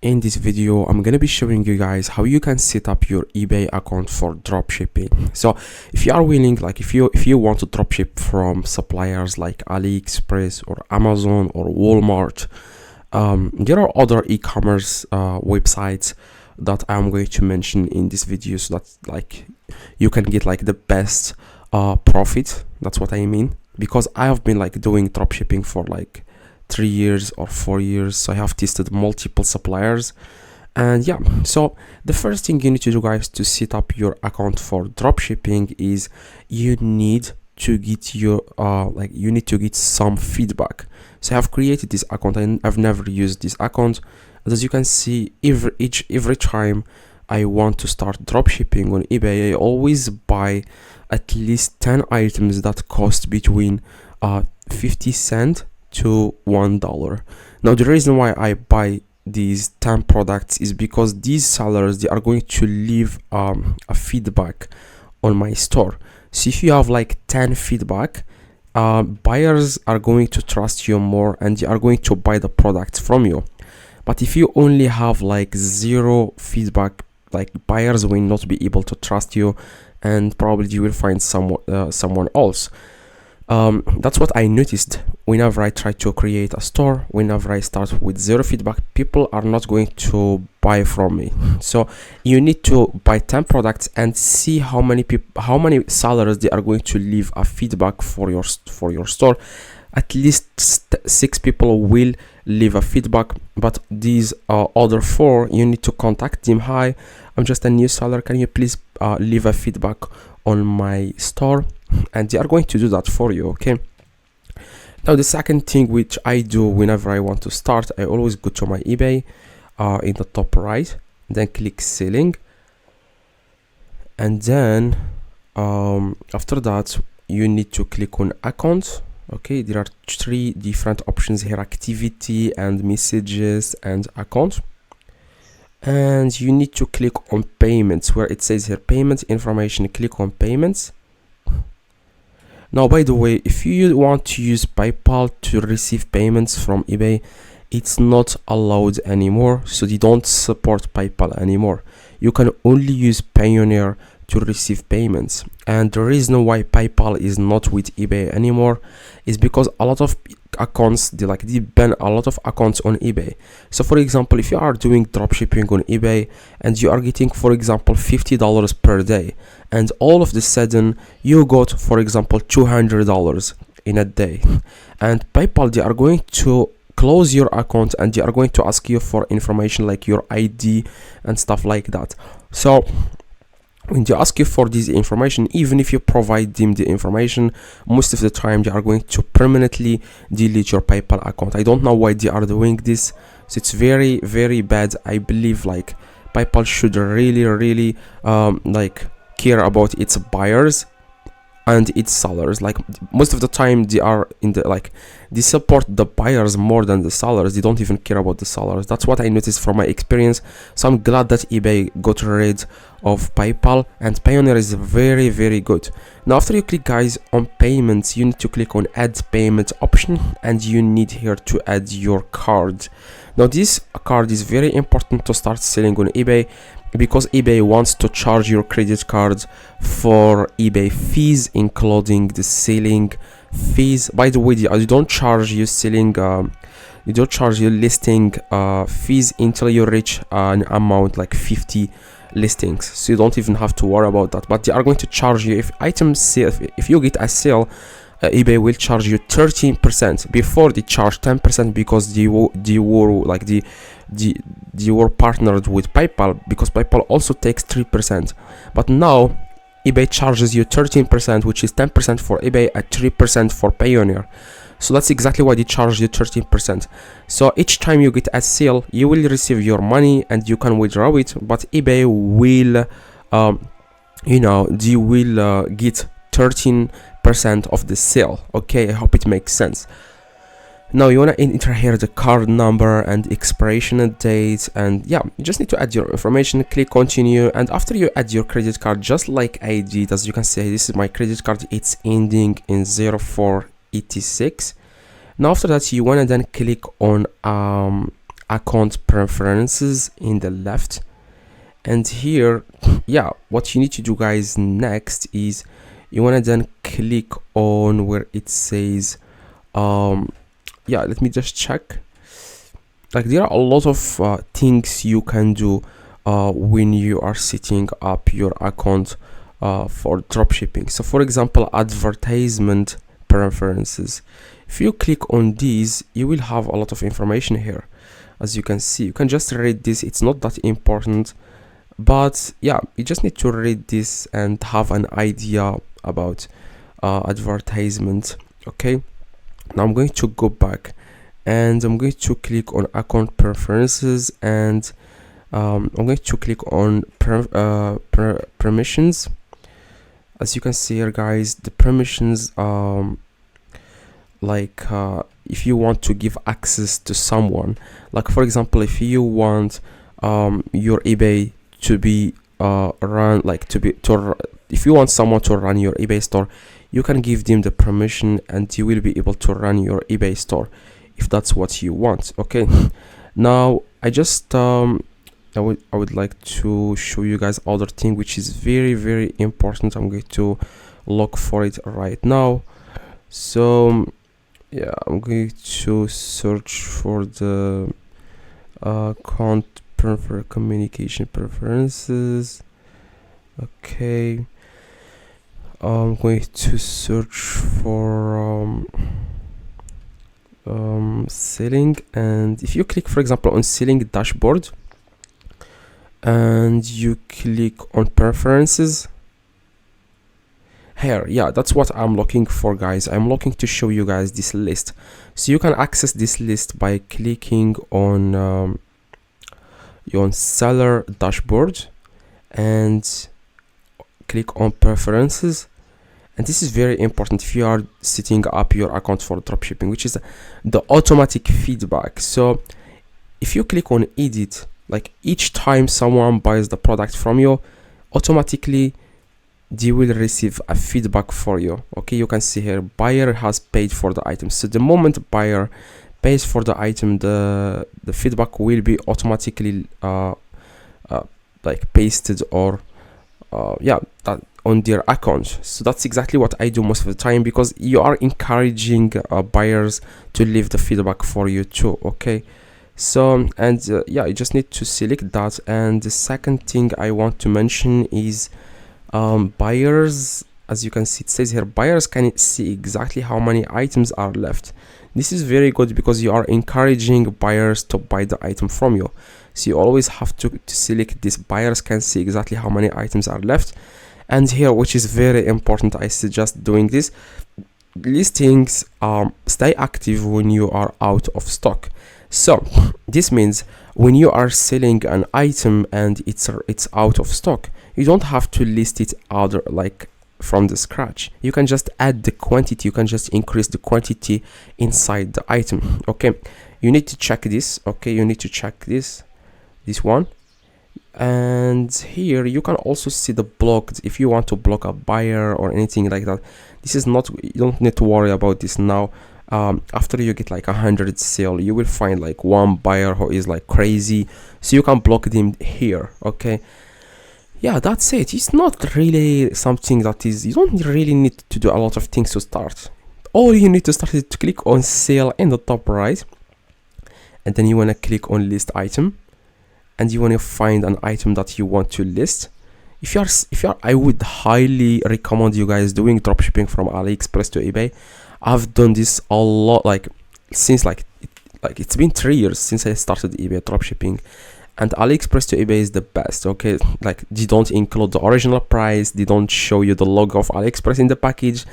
In this video, I'm gonna be showing you guys how you can set up your eBay account for dropshipping. So if you are willing, like if you want to dropship from suppliers like AliExpress or Amazon or Walmart, there are other e-commerce websites that I'm going to mention in this video, so that like you can get like the best profit. That's what I mean, because I have been like doing dropshipping for like 3 years or 4 years, so I have tested multiple suppliers. And yeah, so the first thing you need to do, guys, to set up your account for dropshipping is you need to get your you need to get some feedback. So I have created this account and I've never used this account, and as you can see, every time I want to start dropshipping on eBay, I always buy at least 10 items that cost between 50 cents to $1. Now the reason why I buy these 10 products is because these sellers, they are going to leave a feedback on my store. So if you have like 10 feedback, buyers are going to trust you more and they are going to buy the products from you. But if you only have like 0 feedback, like buyers will not be able to trust you, and probably you will find someone else. That's what I noticed whenever I try to create a store. Whenever I start with 0 feedback, people are not going to buy from me. So you need to buy 10 products and see how many sellers they are going to leave a feedback for your store. At least 6 people will leave a feedback, but these other 4, you need to contact them. Hi, I'm just a new seller, can you please leave a feedback on my store? And they are going to do that for you. Okay, now the second thing which I do whenever I want to start, I always go to my eBay in the top right, then click selling, and then after that you need to click on account. Okay, there are 3 different options here: activity and messages and account. And you need to click on payments, where it says here payment information. Click on payments. Now, by the way, if you want to use PayPal to receive payments from eBay, it's not allowed anymore, so they don't support PayPal anymore. You can only use Payoneer to receive payments. And the reason why PayPal is not with eBay anymore is because a lot of accounts, they ban a lot of accounts on eBay. So for example, if you are doing dropshipping on eBay and you are getting, for example, $50 per day, and all of the sudden you got, for example, $200 in a day, and PayPal, they are going to close your account and they are going to ask you for information like your ID and stuff like that. So when they ask you for this information, even if you provide them the information, most of the time they are going to permanently delete your PayPal account. I don't know why they are doing this, so it's very, very bad. I believe like PayPal should really care about its buyers and its sellers. Like most of the time they are in the they support the buyers more than the sellers. They don't even care about the sellers. That's what I noticed from my experience. So I'm glad that eBay got rid of PayPal, and Payoneer is very, very good. Now after you click, guys, on payments, you need to click on add payment option, and you need here to add your card. Now this card is very important to start selling on eBay, because eBay wants to charge your credit card for eBay fees, including the selling fees. By the way, you don't charge you selling you don't charge your listing fees until you reach an amount like 50 listings, so you don't even have to worry about that. But they are going to charge you if items sale. If you get a sale, eBay will charge you 13%. Before they charge 10% because they were partnered with PayPal, because PayPal also takes 3%. But now eBay charges you 13%, which is 10% for eBay and 3% for Payoneer. So that's exactly why they charge you 13%. So each time you get a sale, you will receive your money and you can withdraw it, but eBay will they will get 13% of the sale. Okay, I hope it makes sense. Now you want to enter here the card number and expiration date, and yeah, you just need to add your information. Click continue, and after you add your credit card, just like I did, as you can see, this is my credit card. It's ending in 0486. Now after that, you want to then click on account preferences in the left. And here, yeah, what you need to do, guys, next is you want to then click on where it says yeah, let me just check. Like, there are a lot of things you can do when you are setting up your account for dropshipping. So for example, advertisement preferences, if you click on these, you will have a lot of information here. As you can see, you can just read this, it's not that important, but yeah, you just need to read this and have an idea about advertisement. Okay, now I'm going to go back and I'm going to click on account preferences, and I'm going to click on permissions. As you can see here, guys, the permissions, like if you want to give access to someone, like for example, if you want your eBay to be run, like if you want someone to run your eBay store, you can give them the permission and you will be able to run your eBay store if that's what you want. Okay, now I just I would like to show you guys other thing which is very important. I'm going to look for it right now. So yeah, I'm going to search for the communication preferences. Okay, I'm going to search for selling, and if you click for example on selling dashboard and you click on preferences here, yeah, that's what I'm looking for, guys. I'm looking to show you guys this list. So you can access this list by clicking on your seller dashboard and click on preferences. And this is very important if you are setting up your account for dropshipping, which is the automatic feedback. So if you click on edit, like each time someone buys the product from you, automatically they will receive a feedback for you. Okay, you can see here buyer has paid for the item. So the moment buyer pays for the item, the feedback will be automatically like pasted or yeah, that on their account. So that's exactly what I do most of the time, because you are encouraging buyers to leave the feedback for you too. Okay, so and yeah, you just need to select that. And the second thing I want to mention is buyers. As you can see, it says here buyers can see exactly how many items are left. This is very good because you are encouraging buyers to buy the item from you. So you always have to select this, buyers can see exactly how many items are left. And here, which is very important, I suggest doing this, listings stay active when you are out of stock. So this means when you are selling an item and it's out of stock, you don't have to list it from the scratch. You can just add the quantity, you can just increase the quantity inside the item. Okay, you need to check this. Okay, you need to check this one. And here you can also see the blocked, if you want to block a buyer or anything like that. This is not, you don't need to worry about this now. After you get like 100 sale, you will find like one buyer who is like crazy, so you can block them here. Okay, yeah, that's it. It's not really something that is, you don't really need to do a lot of things to start. All you need to start is to click on sale in the top right, and then you want to click on list item, and you want to find an item that you want to list. If you are, I would highly recommend you guys doing dropshipping from AliExpress to eBay. I've done this a lot, like since it's been 3 years since I started eBay dropshipping, and AliExpress to eBay is the best. Okay, like they don't include the original price, they don't show you the logo of AliExpress in the package,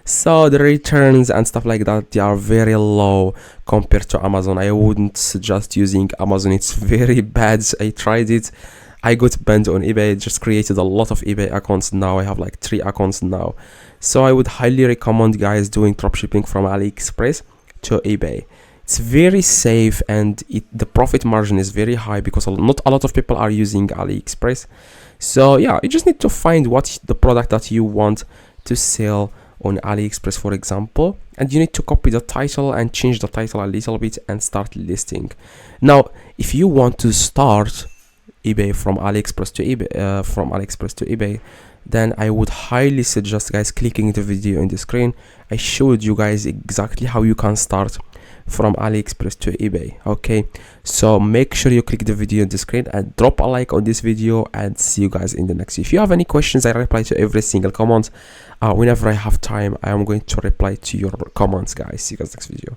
so the returns and stuff like that, they are very low compared to Amazon. I wouldn't suggest using Amazon, it's very bad. I tried it, I got banned on eBay. Just created a lot of eBay accounts. Now I have like 3 accounts now. So I would highly recommend guys doing dropshipping from AliExpress to eBay. It's very safe, and the profit margin is very high because not a lot of people are using AliExpress. So yeah, you just need to find what the product that you want to sell on AliExpress, for example, and you need to copy the title and change the title a little bit and start listing. Now if you want to start eBay from AliExpress to eBay, then I would highly suggest guys clicking the video in the screen. I showed you guys exactly how you can start from AliExpress to eBay. Okay, so make sure you click the video in the screen and drop a like on this video, and see you guys in the next. If you have any questions, I reply to every single comment. Whenever I have time, I am going to reply to your comments, guys. See you guys next video.